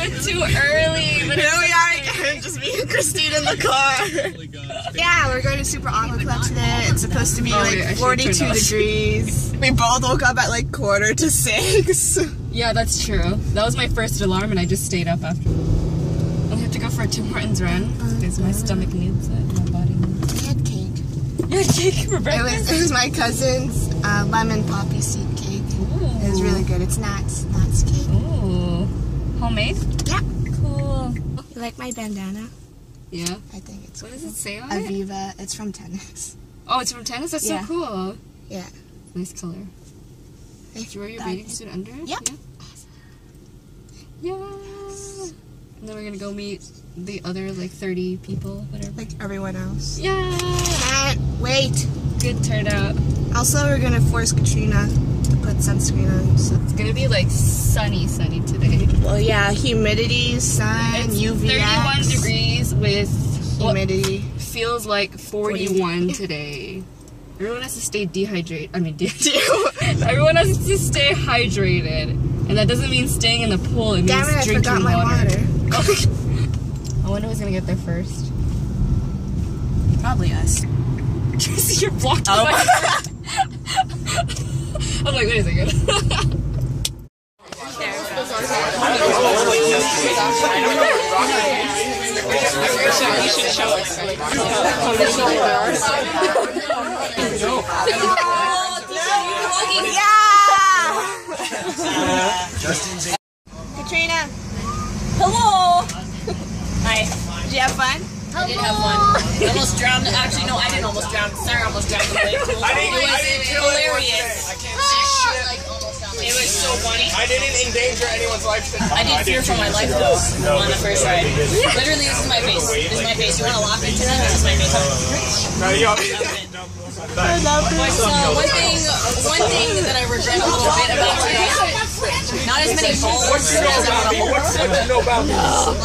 it too early. But here we are again, just me and Christine in the car. Yeah, we're going to Super Aqua Club today. It's supposed to be like 42 degrees. We both woke up at like 5:45. Yeah, that's true. That was my first alarm and I just stayed up after. I have to go for a Tim Hortons run because my stomach needs it, my body needs it. We had cake. You had cake for breakfast? It was my cousin's lemon poppy seed cake. Ooh. It was really good. It's nuts cake. Ooh. Homemade? Yeah. Cool. You like my bandana? Yeah. I think it's What does it say on Aviva. It's from tennis. Oh, it's from tennis? That's so cool. Yeah. Nice color. Did you wear your bathing suit under it? Yeah. Yeah. And then we're gonna go meet the other like 30 people, whatever. Like everyone else. Yeah. Can't wait. Good turnout. Also, we're gonna force Katrina to put sunscreen on. So. It's gonna be like sunny today. Well, yeah, humidity, sun, It's UV. 31 degrees with humidity. Feels like 41 today. Everyone has to stay dehydrated. I mean, everyone has to stay hydrated. And that doesn't mean staying in the pool. It means drinking forgot my water. I wonder who's gonna get there first. Probably us. Tracy, you're blocked. Oh. I'm like, wait a second. You should show us. Katrina. Hello! Hi. Did you have fun? I did have fun. I almost drowned. Actually, no, I didn't almost drown. Sarah almost drowned. It was hilarious. I can't see shit. It was so funny. I didn't endanger anyone's life. I did fear for my life though on the first ride. Literally, this is my face. This is my face. You want to lock into that? This is my face. No, you One thing that I regret a little bit about today, not as many balls as our other,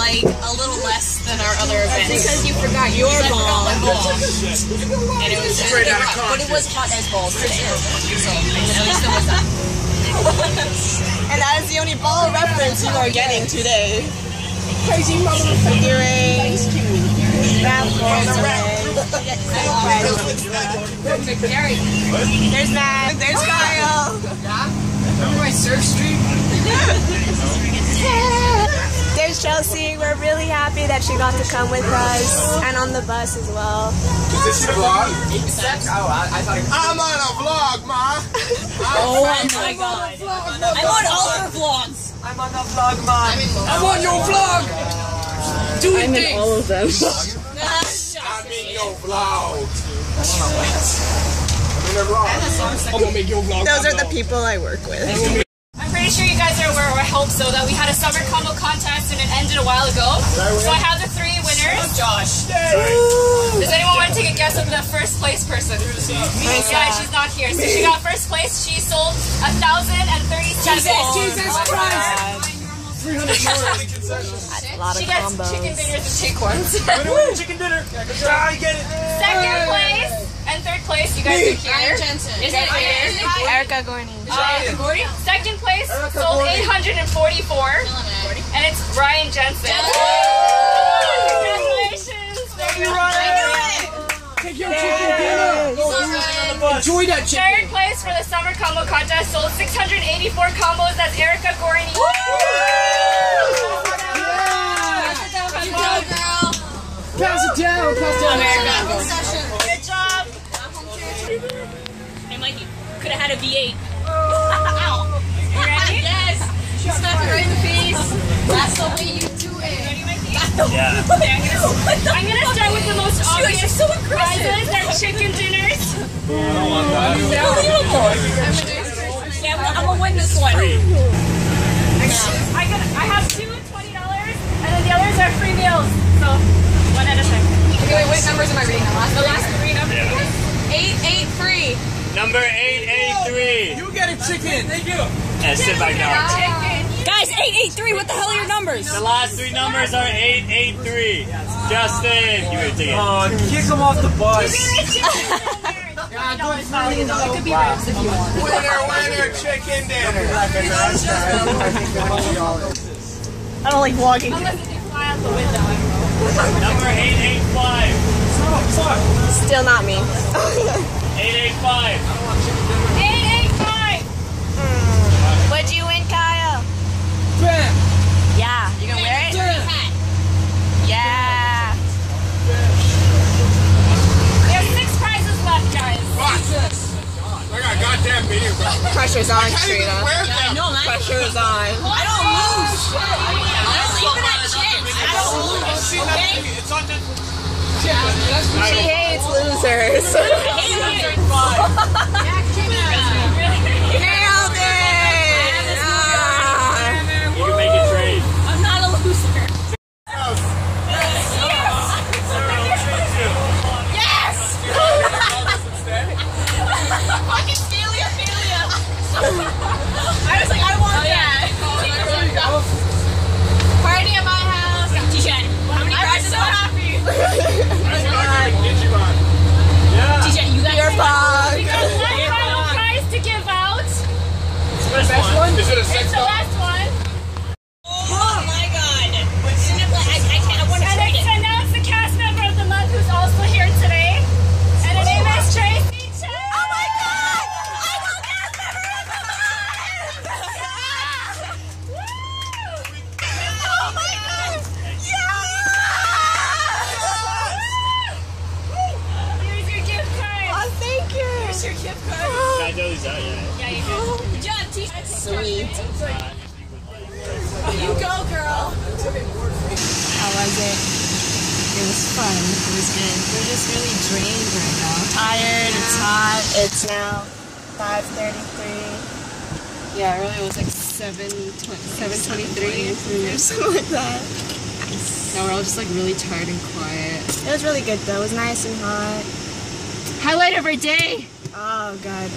like a little less than our other events. Because you forgot your ball. And it was but it was hot as balls today. So at least it was that. And that is the only ball reference you are getting today. Crazy motherfucker. Doing There's Matt. There's Kyle. Remember my surf stream? There's Chelsea. We're really happy that she got to come with us and on the bus as well. Is this your vlog? I'm on a vlog, Ma. Oh my god. I'm on all her vlogs. I'm on the vlog, Mom. I'm on your vlog. I'm in all of them. I'm in your vlog. I'm gonna make your vlog. Those are the people I work with. I'm pretty sure you guys are aware, or I hope so, that we had a summer combo contest and it ended a while ago. So I have the 3 winners. Josh. Does anyone want to take a guess of the first place person? Yeah, she's not here. So she got first place. She sold 1,037. Jesus Christ. 300 That's a lot of She gets combos. chicken dinners and acorns. Chicken dinner. I get it. Second place and third place, you guys are here. Is it here? Erica Gorney. Second place sold 844, and it's Ryan Jensen. Congratulations! There you go. Take your chicken dinner. Enjoy that chicken. Third place for the summer combo contest sold 684 combos. That's Erica Gorney. Pass it down. Good job. Hey Mikey, could have had a V8. Ow. You ready? Yes. She slapped it right in the face. That's the way you do it. Yeah. I'm gonna start with the most obvious prizes. They're chicken dinners. Yeah, I'm gonna win this one. I have 2 $20, and then the others are free meals. So one at a time. Okay, wait, what numbers am I reading? The last 3 numbers. 883. Number 883. You get a chicken. Thank you. And sit back down. Guys, 883. What the hell are your numbers? The last 3 numbers are 883. Justin, give me a ticket. Kick him off the bus. It could be ribs if you want. Winner, chicken dinner. I don't like vlogging. Unless if you fly out the window. Number 885. Still not me. 885. 885! What'd you win, Kyle? Bam. Yeah. You gonna wear it? Yeah. We have 6 prizes left, guys. Watch this. I got a goddamn video camera. Pressure's on, I can't even Trina. wear them. No, man. Pressure's on. I don't lose. I don't even have chance. I don't lose. Okay? It's on the... She hates losers. Nailed it! You can make a trade. I'm not a loser. Yes! Fucking failure. I was like, I want that. Party at my house. TJ, how many prizes? I'm so happy. TJ, you got Beer pong. We got one final prize to give out. Best one. Is it a It's sex the doll? last one. Oh my god. I want to And trade it's it. announced the cast member of the month who's also here today. And her name is Tracy. Oh my god! I'm a cast member of the month! Oh my god! Here's your gift card. Oh, thank you! Here's your gift card. I know these out yet. Yeah, you do. Good job, teacher. Sweet. You go, girl. How was it? It was fun. It was good. We're just really drained right now. Tired, it's hot. It's now 5:33. Yeah, earlier it was like 7:23 or something like that. Now we're all just like really tired and quiet. It was really good though. It was nice and hot. Highlight of our day! Oh god.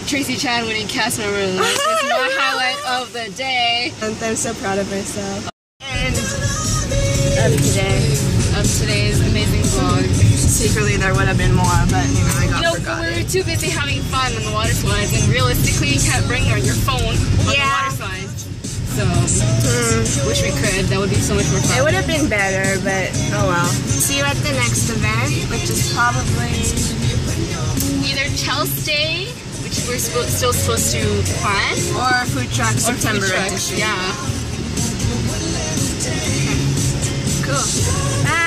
Tracy Chan winning cast member of the month is my highlight of the day. I'm so proud of myself. And of today. Of today's amazing vlog. Secretly there would have been more, but you know, I got But forgot we it. were too busy having fun on the water slides, and realistically you can't bring your phone on the Yeah. water slides. So, wish we could. That would be so much more fun. It would have been better, but oh well. See you at the next event, which is probably Either Chelsea, which we're still supposed to plan, or food truck or September food truck. edition. Yeah. Cool. Bye.